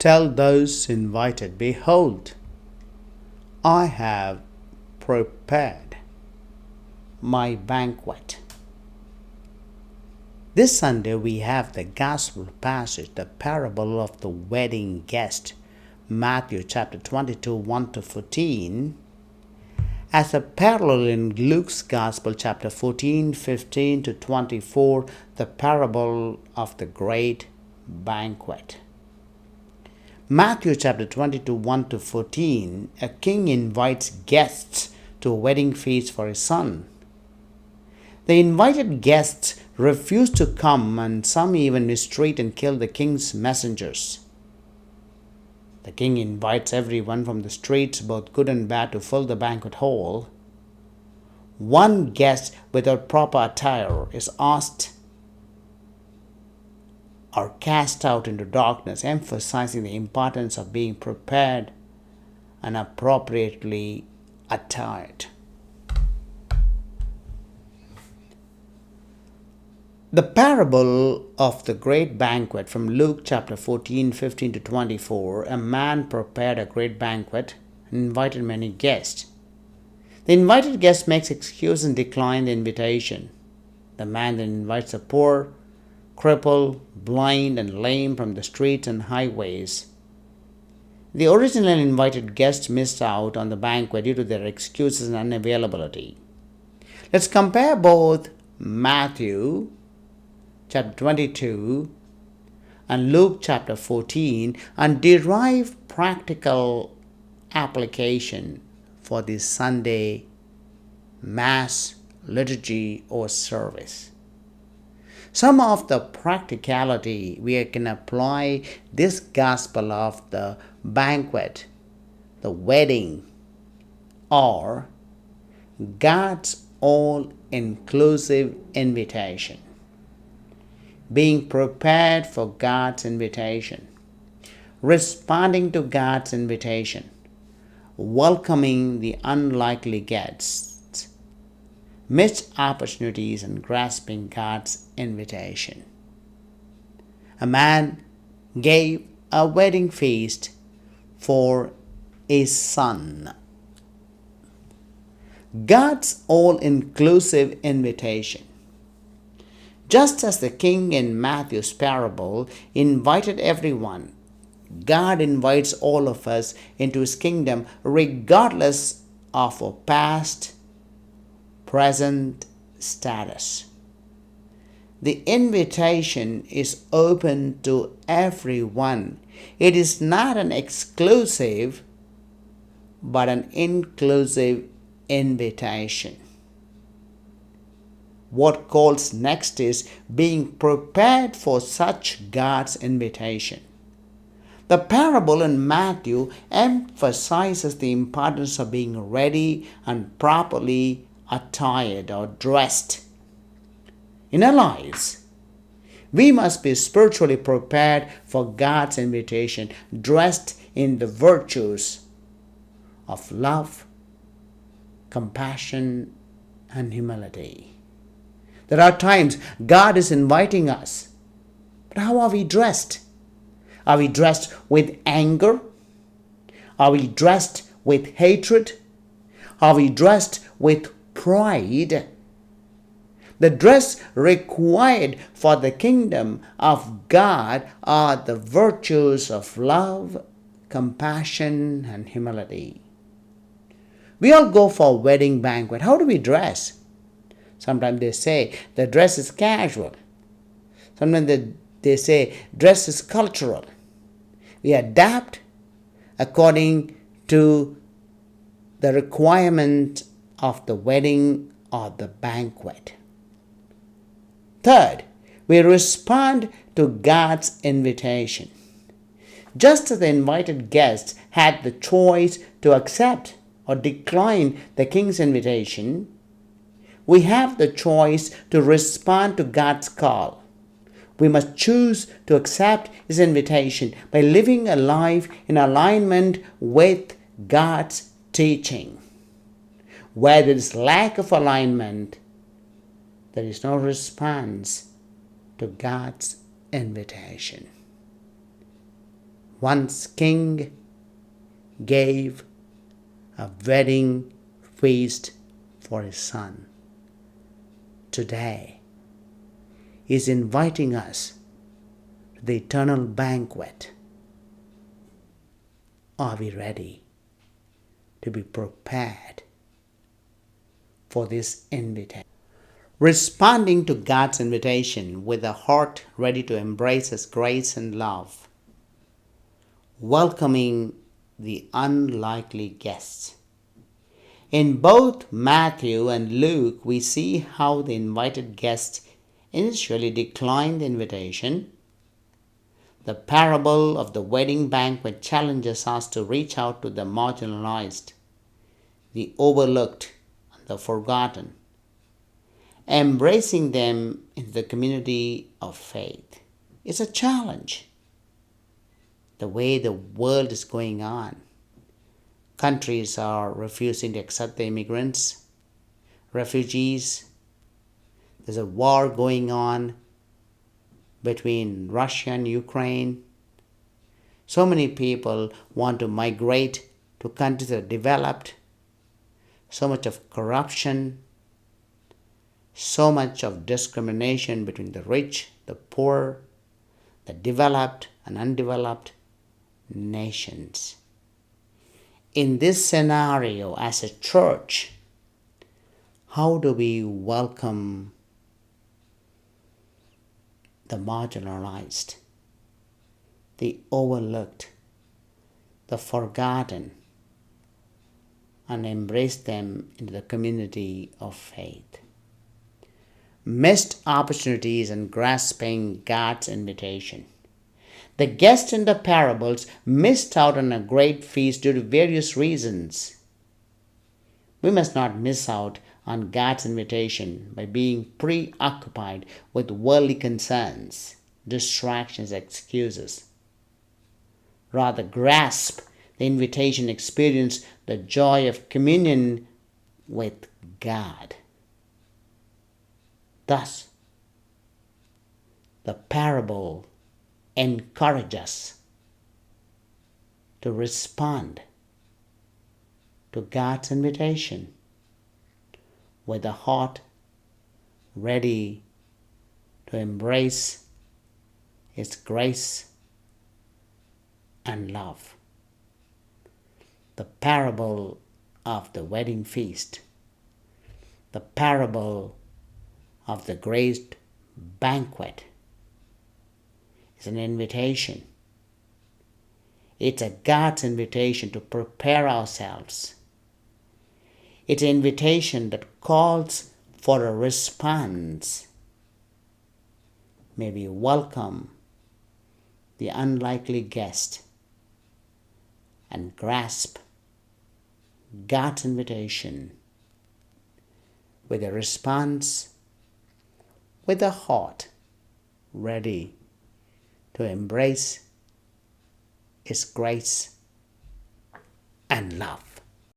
Tell those invited, behold, I have prepared my banquet. This Sunday we have the gospel passage, the parable of the wedding guest, Matthew chapter 22, 1 to 14, as a parallel in Luke's gospel chapter 14, 15 to 24, the parable of the great banquet. Matthew chapter 22, 1 to 14, a king invites guests to a wedding feast for his son. The invited guests refuse to come, and some even mistreat and kill the king's messengers. The king invites everyone from the streets, both good and bad, to fill the banquet hall. One guest without proper attire is asked or cast out into darkness, emphasizing the importance of being prepared and appropriately attired. The parable of the great banquet from Luke chapter 14, 15 to 24, a man prepared a great banquet and invited many guests. The invited guest makes excuse and decline the invitation. The man then invites the poor, crippled, blind, and lame from the streets and highways. The originally invited guests missed out on the banquet due to their excuses and unavailability. Let's compare both Matthew chapter 22 and Luke chapter 14 and derive practical application for this Sunday Mass liturgy or service. Some of the practicality we can apply this gospel of the banquet, the wedding, or God's all-inclusive invitation. Being prepared for God's invitation, responding to God's invitation, welcoming the unlikely guests, missed opportunities, and grasping God's invitation. A man gave a wedding feast for his son. God's all-inclusive invitation. Just as the king in Matthew's parable invited everyone, God invites all of us into his kingdom regardless of our past, present status. The invitation is open to everyone. It is not an exclusive, but an inclusive invitation. What calls next is being prepared for such God's invitation. The parable in Matthew emphasizes the importance of being ready and properly attired or dressed. In our lives, we must be spiritually prepared for God's invitation, dressed in the virtues of love, compassion, and humility. There are times God is inviting us, but how are we dressed? Are we dressed with anger? Are we dressed with hatred? Are we dressed with pride? The dress required for the kingdom of God are the virtues of love, compassion, and humility. We all go for a wedding banquet. How do we dress? Sometimes they say the dress is casual. Sometimes they say dress is cultural. We adapt according to the requirement of the wedding or the banquet. Third, we respond to God's invitation. Just as the invited guests had the choice to accept or decline the king's invitation, we have the choice to respond to God's call. We must choose to accept his invitation by living a life in alignment with God's teaching. Where there is lack of alignment, there is no response to God's invitation. Once king gave a wedding feast for his son. Today he is inviting us to the eternal banquet. Are we ready to be prepared for this invitation? Responding to God's invitation with a heart ready to embrace His grace and love. Welcoming the unlikely guests. In both Matthew and Luke, we see how the invited guests initially declined the invitation. The parable of the wedding banquet challenges us to reach out to the marginalized, the overlooked, and the forgotten, embracing them into the community of faith. It's a challenge. The way the world is going on, countries are refusing to accept the immigrants, refugees. There's a war going on between Russia and Ukraine. So many people want to migrate to countries that are developed. So much of corruption, so much of discrimination between the rich, the poor, the developed and undeveloped nations. In this scenario, as a church, how do we welcome the marginalized, the overlooked, the forgotten, and embrace them into the community of faith? Missed opportunities and grasping God's invitation. The guests in the parables missed out on a great feast due to various reasons. We must not miss out on God's invitation by being preoccupied with worldly concerns, distractions, excuses. Rather, grasp the invitation, experience the joy of communion with God. Thus, the parable encourages us to respond to God's invitation with a heart ready to embrace His grace and love. The parable of the wedding feast, the parable of the great banquet, is an invitation. It's a God's invitation to prepare ourselves. It's an invitation that calls for a response. May we welcome the unlikely guest and grasp God's invitation with a response, with a heart ready to embrace His grace and love.